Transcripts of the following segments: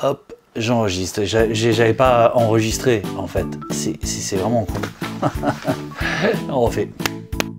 Hop, j'enregistre. J'avais pas enregistré en fait. C'est vraiment cool. On refait.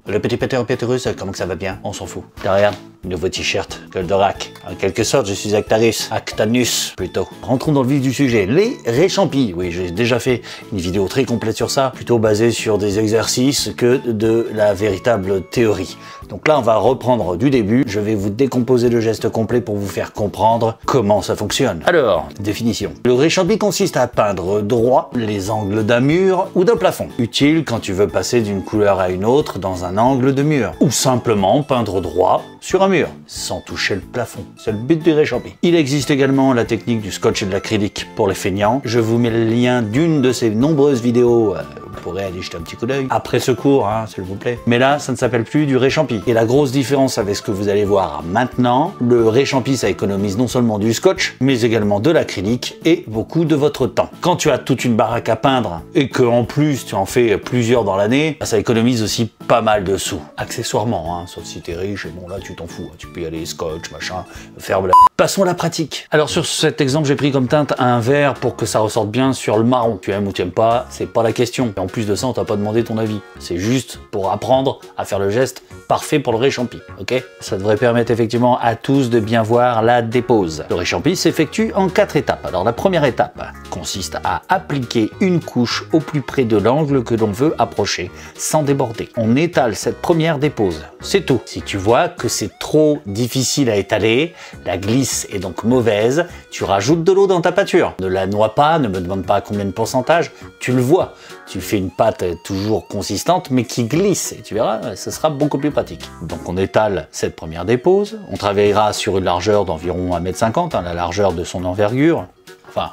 Le petit péteur péterus, comment que ça va bien? On s'en fout. Regarde, nouveau t-shirt, Goldorak. En quelque sorte, je suis Actanus plutôt. Rentrons dans le vif du sujet. Les réchampis. Oui, j'ai déjà fait une vidéo très complète sur ça, plutôt basée sur des exercices que de la véritable théorie. Donc là, on va reprendre du début. Je vais vous décomposer le geste complet pour vous faire comprendre comment ça fonctionne. Alors, définition. Le réchampi consiste à peindre droit les angles d'un mur ou d'un plafond. Utile quand tu veux passer d'une couleur à une autre dans un angle de mur. Ou simplement peindre droit sur un mur, sans toucher le plafond. C'est le but du réchampi. Il existe également la technique du scotch et de l'acrylique pour les feignants. Je vous mets le lien d'une de ces nombreuses vidéos. Vous pourrez aller jeter un petit coup d'œil après ce cours, hein, s'il vous plaît. Mais là, ça ne s'appelle plus du réchampi. Et la grosse différence avec ce que vous allez voir maintenant, le réchampi, ça économise non seulement du scotch, mais également de l'acrylique et beaucoup de votre temps. Quand tu as toute une baraque à peindre et que en plus tu en fais plusieurs dans l'année, ça économise aussi pas mal de sous. Accessoirement, hein, sauf si t'es riche, et bon là tu t'en fous, hein, tu peux y aller scotch, machin, faire la... Passons à la pratique. Alors sur cet exemple, j'ai pris comme teinte un vert pour que ça ressorte bien sur le marron. Tu aimes ou tu aimes pas, c'est pas la question. Et en plus de ça, on t'a pas demandé ton avis. C'est juste pour apprendre à faire le geste parfait pour le réchampi, ok? Ça devrait permettre effectivement à tous de bien voir la dépose. Le réchampi s'effectue en 4 étapes. Alors la première étape consiste à appliquer une couche au plus près de l'angle que l'on veut approcher, sans déborder. On étale cette première dépose, c'est tout. Si tu vois que c'est trop difficile à étaler, la glisse est donc mauvaise, tu rajoutes de l'eau dans ta pâture. Ne la noie pas, ne me demande pas combien de pourcentage, tu le vois. Tu fais une pâte toujours consistante mais qui glisse et tu verras, ce sera beaucoup plus pratique. Donc on étale cette première dépose, on travaillera sur une largeur d'environ 1,50 m, hein, la largeur de son envergure. Enfin,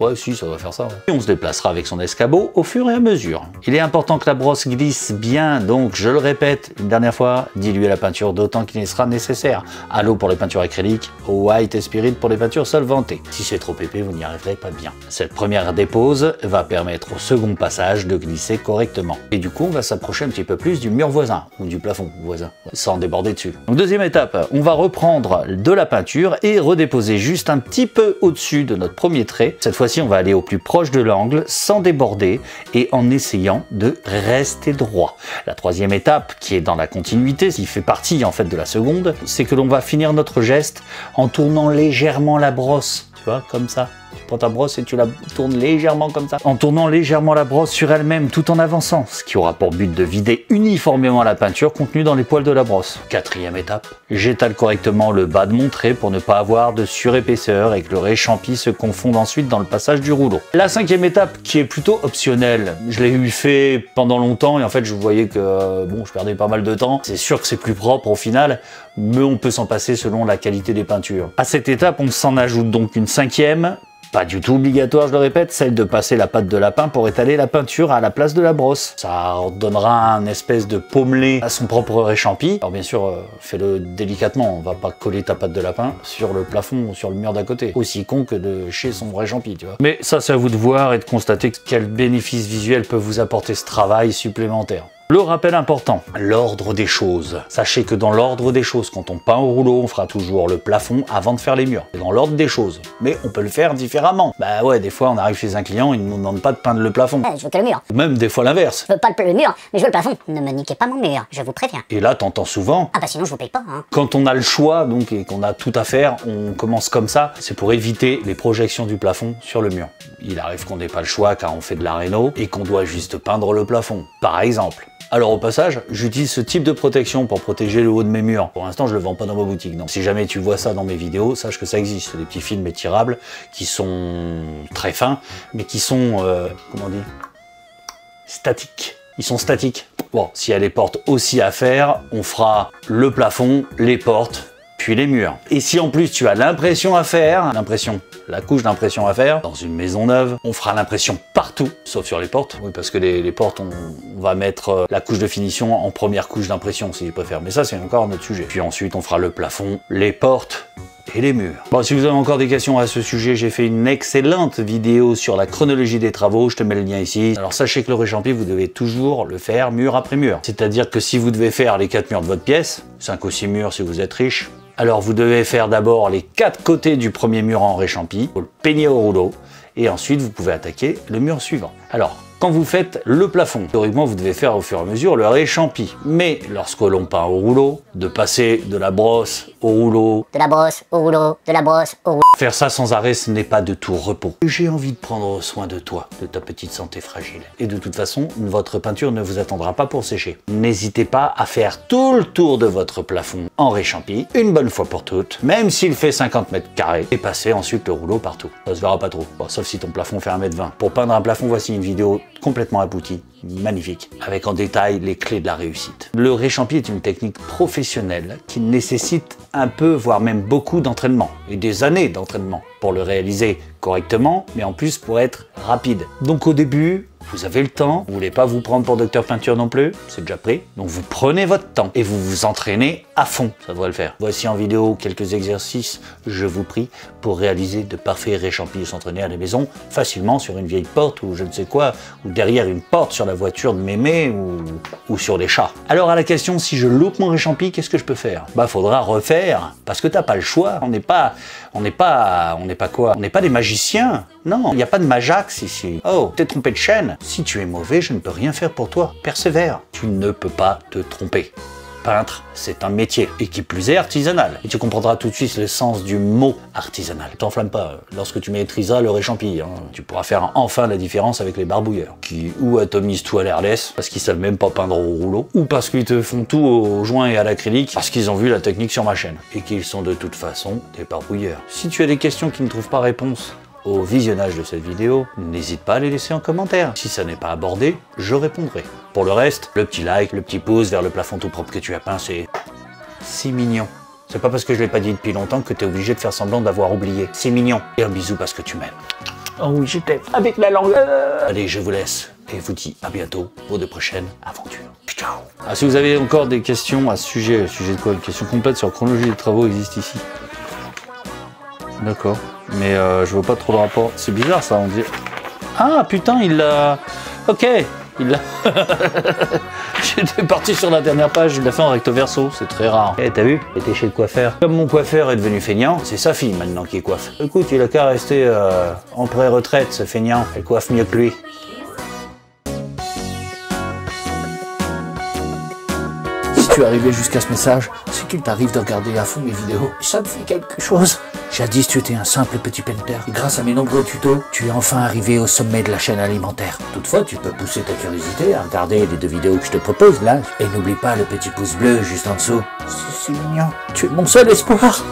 ouais, si, ça va faire ça. Ouais. Et on se déplacera avec son escabeau au fur et à mesure. Il est important que la brosse glisse bien, donc je le répète une dernière fois, diluer la peinture d'autant qu'il sera nécessaire. À l'eau pour les peintures acryliques, au white et spirit pour les peintures solvantées. Si c'est trop épais, vous n'y arriverez pas bien. Cette première dépose va permettre au second passage de glisser correctement. Et du coup, on va s'approcher un petit peu plus du mur voisin, ou du plafond voisin, sans déborder dessus. Donc deuxième étape, on va reprendre de la peinture et redéposer juste un petit peu au-dessus de notre premier trait. Cette fois, on va aller au plus proche de l'angle sans déborder et en essayant de rester droit. La troisième étape, qui est dans la continuité, qui fait partie en fait de la seconde, c'est que l'on va finir notre geste en tournant légèrement la brosse, tu vois, comme ça. Tu prends ta brosse et tu la tournes légèrement comme ça, en tournant légèrement la brosse sur elle-même tout en avançant, ce qui aura pour but de vider uniformément la peinture contenue dans les poils de la brosse. Quatrième étape, j'étale correctement le bas de mon trait pour ne pas avoir de surépaisseur et que le réchampi se confonde ensuite dans le passage du rouleau. La cinquième étape, qui est plutôt optionnelle, je l'ai eu fait pendant longtemps et en fait je voyais que bon, je perdais pas mal de temps. C'est sûr que c'est plus propre au final, mais on peut s'en passer selon la qualité des peintures. À cette étape, on s'en ajoute donc une cinquième, pas du tout obligatoire, je le répète, celle de passer la pâte de lapin pour étaler la peinture à la place de la brosse. Ça donnera un espèce de pommelé à son propre réchampi. Alors bien sûr, fais-le délicatement, on va pas coller ta pâte de lapin sur le plafond ou sur le mur d'à côté. Aussi con que de chez son réchampi, tu vois. Mais ça, c'est à vous de voir et de constater quel bénéfice visuel peut vous apporter ce travail supplémentaire. Le rappel important, l'ordre des choses. Sachez que dans l'ordre des choses, quand on peint au rouleau, on fera toujours le plafond avant de faire les murs. C'est dans l'ordre des choses. Mais on peut le faire différemment. Bah ouais, des fois on arrive chez un client, il ne nous demande pas de peindre le plafond. Je veux que le mur. Même des fois l'inverse. Je veux pas le mur, mais je veux le plafond. Ne me niquez pas mon mur, je vous préviens. Et là, t'entends souvent. Ah bah sinon je vous paye pas, hein. Quand on a le choix, donc, et qu'on a tout à faire, on commence comme ça. C'est pour éviter les projections du plafond sur le mur. Il arrive qu'on n'ait pas le choix car on fait de la réno et qu'on doit juste peindre le plafond, par exemple. Alors au passage, j'utilise ce type de protection pour protéger le haut de mes murs. Pour l'instant, je le vends pas dans ma boutique. Donc si jamais tu vois ça dans mes vidéos, sache que ça existe. C'est des petits films étirables qui sont très fins, mais qui sont, comment on dit, statiques. Ils sont statiques. Bon, s'il y a les portes aussi à faire, on fera le plafond, les portes, puis les murs. Et si en plus tu as l'impression à faire, la couche d'impression à faire, dans une maison neuve, on fera l'impression partout, sauf sur les portes. Oui, parce que les portes, on va mettre la couche de finition en première couche d'impression, si je préfère. Mais ça, c'est encore un autre sujet. Puis ensuite, on fera le plafond, les portes, et les murs. Bon, si vous avez encore des questions à ce sujet, j'ai fait une excellente vidéo sur la chronologie des travaux, je te mets le lien ici. Alors sachez que le réchampi, vous devez toujours le faire mur après mur. C'est-à-dire que si vous devez faire les 4 murs de votre pièce, 5 ou 6 murs si vous êtes riche, alors vous devez faire d'abord les 4 côtés du premier mur en réchampi, vous le peignez au rouleau, et ensuite vous pouvez attaquer le mur suivant. Alors, quand vous faites le plafond, théoriquement vous devez faire au fur et à mesure le réchampi. Mais lorsque l'on peint au rouleau, de passer de la brosse au rouleau, De la brosse au rouleau, de la brosse au rouleau. faire ça sans arrêt, ce n'est pas de tout repos. J'ai envie de prendre soin de toi, de ta petite santé fragile. Et de toute façon, votre peinture ne vous attendra pas pour sécher. N'hésitez pas à faire tout le tour de votre plafond en réchampi, une bonne fois pour toutes, même s'il fait 50 mètres carrés, et passer ensuite le rouleau partout. Ça se verra pas trop, bon, sauf si ton plafond fait 1,20 m. Pour peindre un plafond, voici une vidéo complètement aboutie, magnifique, avec en détail les clés de la réussite. Le réchampi est une technique professionnelle qui nécessite un peu, voire même beaucoup d'entraînement, et des années d'entraînement pour le réaliser correctement, mais en plus pour être rapide. Donc au début, vous avez le temps, vous voulez pas vous prendre pour docteur peinture non plus, c'est déjà pris. Donc vous prenez votre temps et vous vous entraînez à fond, ça devrait le faire. Voici en vidéo quelques exercices, je vous prie, pour réaliser de parfaits réchampis et s'entraîner à la maison facilement sur une vieille porte ou je ne sais quoi, ou derrière une porte sur la voiture de mémé ou sur les chats. Alors à la question, si je loupe mon réchampi, qu'est-ce que je peux faire? Bah faudra refaire, parce que t'as pas le choix. On n'est pas quoi? On n'est pas des magiciens. Non, il n'y a pas de Majax ici. Oh, t'es trompé de chaîne. Si tu es mauvais, je ne peux rien faire pour toi. Persévère. Tu ne peux pas te tromper. Peintre, c'est un métier, et qui plus est artisanal. Et tu comprendras tout de suite le sens du mot artisanal. T'enflamme pas, lorsque tu maîtriseras le réchampi, hein, tu pourras faire enfin la différence avec les barbouilleurs, qui ou atomisent tout à l'airless, parce qu'ils savent même pas peindre au rouleau, ou parce qu'ils te font tout au joint et à l'acrylique, parce qu'ils ont vu la technique sur ma chaîne, et qu'ils sont de toute façon des barbouilleurs. Si tu as des questions qui ne trouvent pas réponse au visionnage de cette vidéo, n'hésite pas à les laisser en commentaire. Si ça n'est pas abordé, je répondrai. Pour le reste, le petit like, le petit pouce vers le plafond tout propre que tu as peint, c'est mignon. C'est pas parce que je l'ai pas dit depuis longtemps que tu es obligé de faire semblant d'avoir oublié. C'est mignon. Et un bisou parce que tu m'aimes. Oh oui, je t'aime. Avec la langue. Allez, je vous laisse et vous dis à bientôt pour de prochaines aventures. Ciao. Ah, si vous avez encore des questions à ce sujet de quoi? Une question complète sur la chronologie des travaux existe ici. D'accord. Mais je vois pas trop le rapport. C'est bizarre ça, on dit. Ah putain, il l'a. Ok, il l'a. J'étais parti sur la dernière page, il l'a fait en recto verso, c'est très rare. Eh, t'as vu? J'étais chez le coiffeur. Comme mon coiffeur est devenu feignant, c'est sa fille maintenant qui coiffe. Écoute, il a qu'à rester en pré-retraite, ce feignant. Elle coiffe mieux que lui. Si tu es arrivé jusqu'à ce message, c'est qu'il t'arrive de regarder à fond mes vidéos. Ça me fait quelque chose. Jadis, tu étais un simple petit painter. Et grâce à mes nombreux tutos, tu es enfin arrivé au sommet de la chaîne alimentaire. Toutefois, tu peux pousser ta curiosité à regarder les 2 vidéos que je te propose là. Et n'oublie pas le petit pouce bleu juste en dessous. C'est mignon. Tu es mon seul espoir.